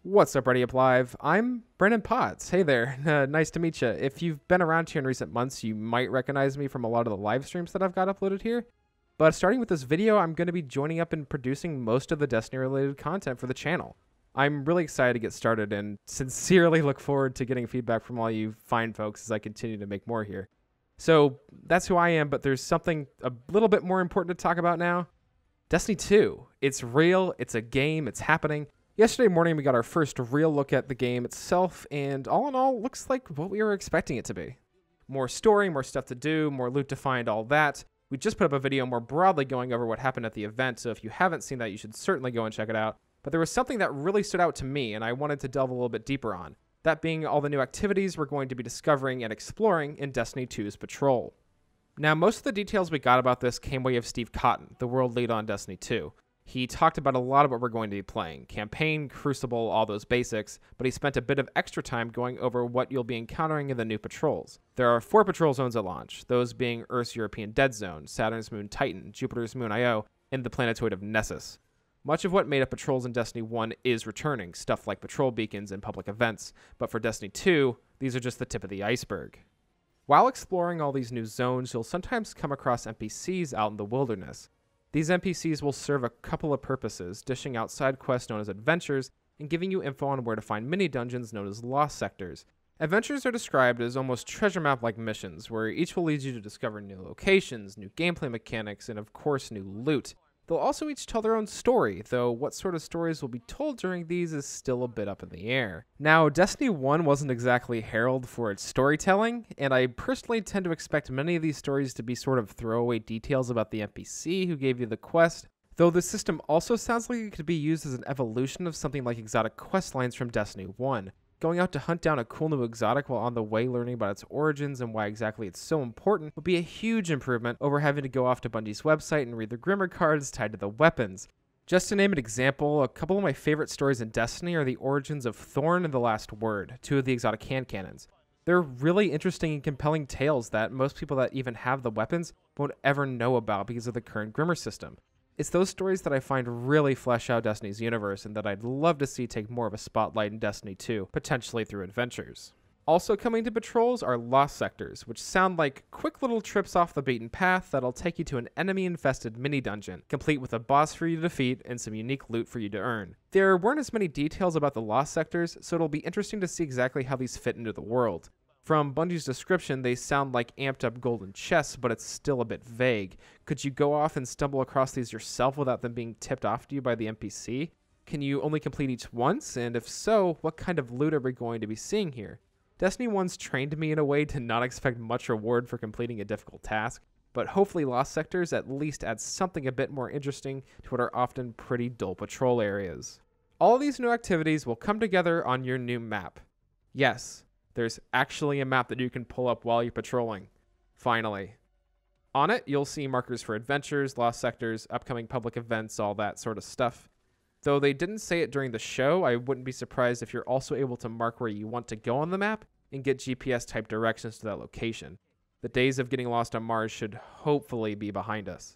What's up, ReadyUpLive? I'm Brennan Potts. Hey there, nice to meet you. If you've been around here in recent months, you might recognize me from a lot of the live streams that I've got uploaded here. But starting with this video, I'm going to be joining up and producing most of the Destiny-related content for the channel. I'm really excited to get started and sincerely look forward to getting feedback from all you fine folks as I continue to make more here. So that's who I am, but there's something a little bit more important to talk about now. Destiny 2. It's real, it's a game, it's happening. Yesterday morning, we got our first real look at the game itself, and all in all, looks like what we were expecting it to be. More story, more stuff to do, more loot to find, all that. We just put up a video more broadly going over what happened at the event, so if you haven't seen that, you should certainly go and check it out. But there was something that really stood out to me, and I wanted to delve a little bit deeper on. That being all the new activities we're going to be discovering and exploring in Destiny 2's Patrol. Now, most of the details we got about this came way of Steve Cotton, the world lead on Destiny 2. He talked about a lot of what we're going to be playing, campaign, crucible, all those basics, but he spent a bit of extra time going over what you'll be encountering in the new patrols. There are 4 patrol zones at launch, those being Earth's European Dead Zone, Saturn's Moon Titan, Jupiter's Moon Io, and the planetoid of Nessus. Much of what made up patrols in Destiny 1 is returning, stuff like patrol beacons and public events, but for Destiny 2, these are just the tip of the iceberg. While exploring all these new zones, you'll sometimes come across NPCs out in the wilderness. These NPCs will serve a couple of purposes, dishing out side quests known as adventures, and giving you info on where to find mini-dungeons known as lost sectors. Adventures are described as almost treasure map-like missions, where each will lead you to discover new locations, new gameplay mechanics, and of course new loot. They'll also each tell their own story, though what sort of stories will be told during these is still a bit up in the air. Now, Destiny 1 wasn't exactly heralded for its storytelling, and I personally tend to expect many of these stories to be sort of throwaway details about the NPC who gave you the quest, though the system also sounds like it could be used as an evolution of something like exotic quest lines from Destiny 1. Going out to hunt down a cool new exotic while on the way learning about its origins and why exactly it's so important would be a huge improvement over having to go off to Bungie's website and read the Grimmer cards tied to the weapons. Just to name an example, a couple of my favorite stories in Destiny are the origins of Thorn and the Last Word, 2 of the exotic hand cannons. They're really interesting and compelling tales that most people that even have the weapons won't ever know about because of the current Grimmer system. It's those stories that I find really flesh out Destiny's universe and that I'd love to see take more of a spotlight in Destiny 2, potentially through adventures. Also coming to patrols are lost sectors, which sound like quick little trips off the beaten path that'll take you to an enemy-infested mini-dungeon, complete with a boss for you to defeat and some unique loot for you to earn. There weren't as many details about the lost sectors, so it'll be interesting to see exactly how these fit into the world. From Bungie's description, they sound like amped up golden chests, but it's still a bit vague. Could you go off and stumble across these yourself without them being tipped off to you by the NPC? Can you only complete each once? And if so, what kind of loot are we going to be seeing here? Destiny 1's trained me in a way to not expect much reward for completing a difficult task, but hopefully Lost Sectors at least add something a bit more interesting to what are often pretty dull patrol areas. All of these new activities will come together on your new map. Yes, there's actually a map that you can pull up while you're patrolling. Finally. On it, you'll see markers for adventures, lost sectors, upcoming public events, all that sort of stuff. Though they didn't say it during the show, I wouldn't be surprised if you're also able to mark where you want to go on the map and get GPS-type directions to that location. The days of getting lost on Mars should hopefully be behind us.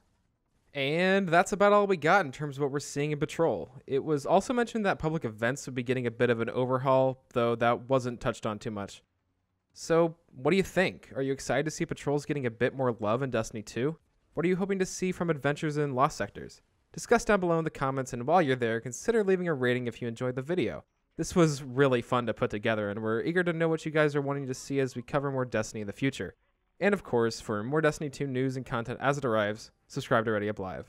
And that's about all we got in terms of what we're seeing in Patrol. It was also mentioned that public events would be getting a bit of an overhaul, though that wasn't touched on too much. So, what do you think? Are you excited to see Patrols getting a bit more love in Destiny 2? What are you hoping to see from adventures in Lost Sectors? Discuss down below in the comments, and while you're there, consider leaving a rating if you enjoyed the video. This was really fun to put together, and we're eager to know what you guys are wanting to see as we cover more Destiny in the future. And of course, for more Destiny 2 news and content as it arrives, subscribe to ReadyUpLive.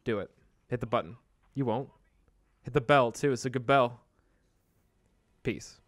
Do it. Hit the button. You won't. Hit the bell, too. It's a good bell. Peace.